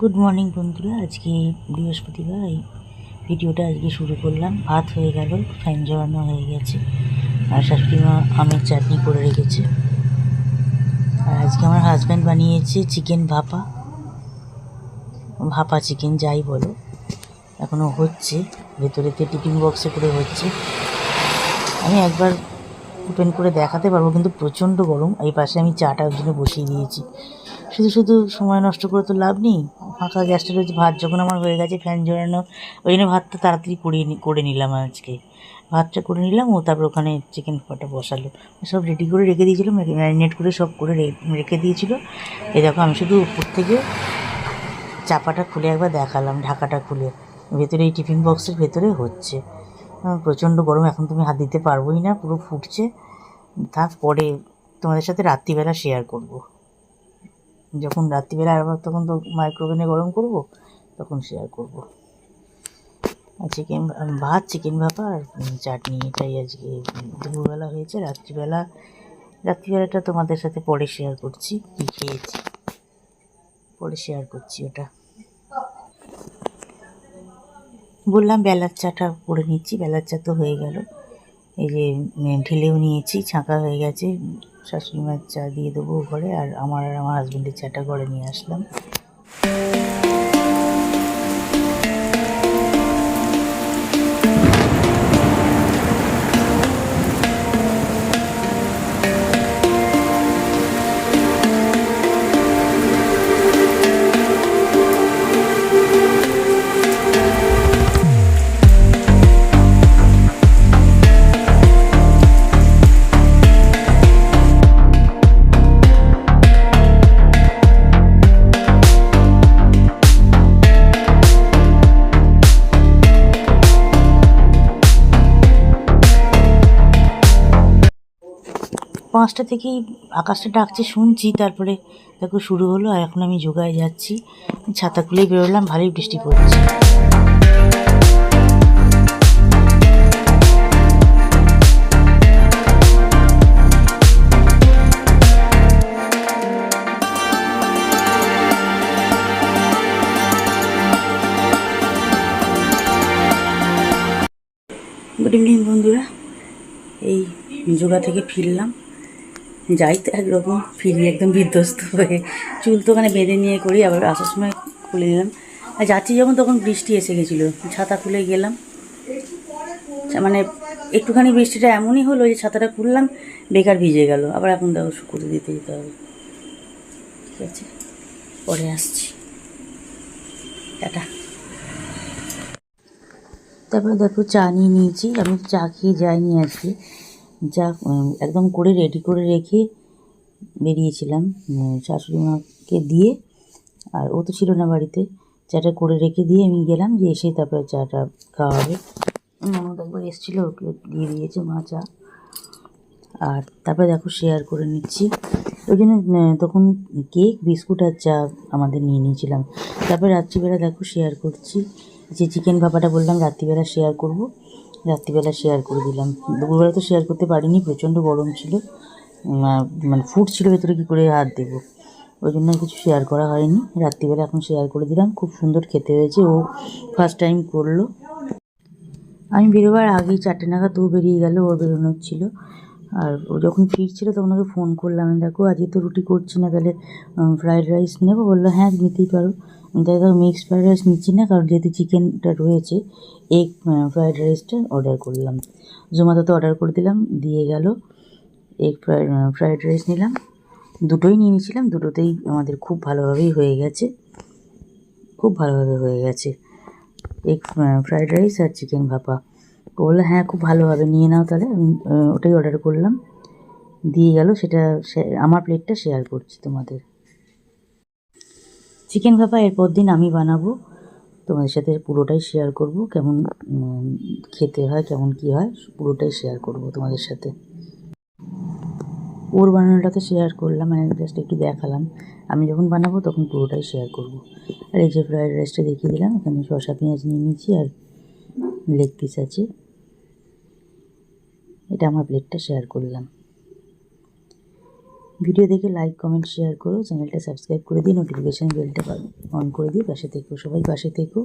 Good morning বন্ধুরা। আজকে বৃহস্পতিবার। এই ভিডিওটা আজকে শুরু করলাম। ভাত হয়ে গেল, ফ্যান ঝরানো হয়ে গেছে, আর শাশুড়িমা আমের চাটনি করে রেখেছে। আর আজকে আমার হাজব্যান্ড বানিয়েছে চিকেন ভাপা চিকেন যাই বলো, এখনও হচ্ছে, ভেতরেতে টিফিন বক্সে করে হচ্ছে। আমি একবার ওপেন করে দেখাতে পারবো, কিন্তু প্রচণ্ড গরম। এই পাশে আমি চাটা ওর জন্য বসিয়ে দিয়েছি। শুধু শুধু সময় নষ্ট করে তো লাভ নেই। ফাঁকা গ্যাসটা রয়েছে, ভাত যখন আমার হয়ে গেছে ফ্যান ঝরানো, ওই জন্য ভাতটা তাড়াতাড়ি করে নিলাম আজকে। ভাতটা করে নিলাম, ও তারপর ওখানে চিকেন ভাপাটা বসালো। সব রেডি করে রেখে দিয়েছিলো, ম্যারিনেট করে সব করে রেখে দিয়েছিলো। এই দেখো, আমি শুধু উপর থেকে চাপাটা খুলে একবার দেখালাম, ঢাকাটা খুলে। ভেতরে এই টিফিন বক্সের ভেতরে হচ্ছে। প্রচণ্ড গরম, এখন তুমি হাত দিতে পারবোই না, পুরো ফুটছে। তারপরে তোমাদের সাথে রাত্রিবেলা শেয়ার করব। যখন রাত্রিবেলা আবার তখন তো মাইক্রোওভেনে গরম করব, তখন শেয়ার করব। ভাত, চিকেন ভাপা আর চাটনি, এটাই আজকে দুপুরবেলা হয়েছে। রাত্রিবেলাটা তোমাদের সাথে পরে শেয়ার করছি, কী খেয়েছি পরে শেয়ার করছি। ওটা বললাম বেলার চাটা করে নিচ্ছি। বেলার চা তো হয়ে গেল, এই যে ঢেলেও নিয়েছি, ছাঁকা হয়ে গেছে। শাশুড়ি মার চা দিয়ে দেবো ঘরে, আর আমার হাজব্যান্ডের চাটা ঘরে নিয়ে আসলাম। 5টা থেকেই আকাশটা ডাকছে শুনছি, তারপরে দেখো শুরু হলো। আর এখন আমি যোগায় যাচ্ছি, ছাতা খুলেই বেরোলাম, ভালোই বৃষ্টি পড়ছে। গুড ইভিনিং বন্ধুরা। এই যোগা থেকে ফিরলাম, যাই তো একরকম, ফিরি একদম বিধ্বস্ত হয়ে। চুল তো ওখানে বেঁধে নিয়ে করি, আবার আসার সময় খুলে দিলাম। আর যাচ্ছি যখন, তখন বৃষ্টি এসে গেছিলো, ছাতা খুলে গেলাম। মানে একটুখানি বৃষ্টিটা এমনই হলো যে ছাতাটা খুললাম, বেকার ভিজে গেল। আবার এখন দেখো শুকোতে দিতে যেতে হবে। ঠিক আছে, পরে আসছি, টাটা। তারপরে দেখো চা নিয়ে নিয়েছি। আমি চা খেয়ে যাইনি আজকে, যা একদম করে রেডি করে রেখে বেরিয়েছিলাম শাশুড়ি মাকে দিয়ে। আর ও তো ছিল না বাড়িতে, চাটা করে রেখে দিয়ে আমি গেলাম, যে এসে তারপরে চাটা খাওয়া হবে। ননদ একবার এসেছিলো, ওকে দিয়ে দিয়েছে মা চা। আর তারপরে দেখো শেয়ার করে নিচ্ছি। ওই জন্য তখন কেক, বিস্কুট আর চা আমাদের নিয়ে নিয়েছিলাম। তারপরে রাত্রিবেলা দেখো শেয়ার করছি, যে চিকেন ভাপাটা বললাম রাত্রিবেলা শেয়ার করব, রাত্রিবেলা শেয়ার করে দিলাম। দুপুরবেলা তো শেয়ার করতে পারিনি, প্রচণ্ড গরম ছিল, মানে ফুড ছিল ভেতরে, কী করে হাত দেবো, ওই জন্য কিছু শেয়ার করা হয়নি। রাত্রিবেলা এখন শেয়ার করে দিলাম। খুব সুন্দর খেতে হয়েছে, ও ফার্স্ট টাইম করলো। আমি বেরোবার আগেই 4টে নাগাদ ও বেরিয়ে গেল, ওর বেরোনোর ছিল। আর ও যখন ফিরছিল তখন ওকে ফোন করলাম, দেখো আজকে তো রুটি করছি না, তাহলে ফ্রায়েড রাইস নেবো? বললো হ্যাঁ নিতেই পারো। তাই ধরো মিক্সড ফ্রায়েড রাইস নিচ্ছি না, কারণ যেহেতু চিকেনটা রয়েছে, এগ ফ্রায়েড রাইসটা অর্ডার করলাম। জোম্যাটোতে অর্ডার করে দিলাম, দিয়ে গেল। এগ ফ্রায়েড রাইস নিলাম, দুটোই নিয়ে নিয়েছিলাম। দুটোতেই আমাদের খুব ভালোভাবেই হয়ে গেছে, খুব ভালোভাবে হয়ে গেছে। এগ ফ্রায়েড রাইস আর চিকেন ভাপা। বললো হ্যাঁ খুব ভালো হবে, নিয়ে নাও তাহলে। আমি ওটাই অর্ডার করলাম, দিয়ে গেল। সেটা আমার প্লেটটা শেয়ার করছি তোমাদের। চিকেন ভাপা এরপর দিন আমি বানাবো, তোমাদের সাথে পুরোটাই শেয়ার করব। কেমন খেতে হয়, কেমন কি হয়, পুরোটাই শেয়ার করব তোমাদের সাথে। ওর বানানোটা তো শেয়ার করলাম, মানে জাস্ট একটু দেখালাম। আমি যখন বানাবো তখন পুরোটাই শেয়ার করব। আর এই যে ফ্রায়েড রাইসটা দেখিয়ে দিলাম, এখানে শসা পেঁয়াজ নিয়ে নিয়েছি, আর লেগ পিস আছে। এটা আমার প্লেটটা শেয়ার করলাম। ভিডিও দেখে লাইক কমেন্ট শেয়ার করো, চ্যানেলটা সাবস্ক্রাইব করে দিয়ে নোটিফিকেশান বেলটা অন করে দিয়ে পাশে থেকো, সবাই পাশে থেকো।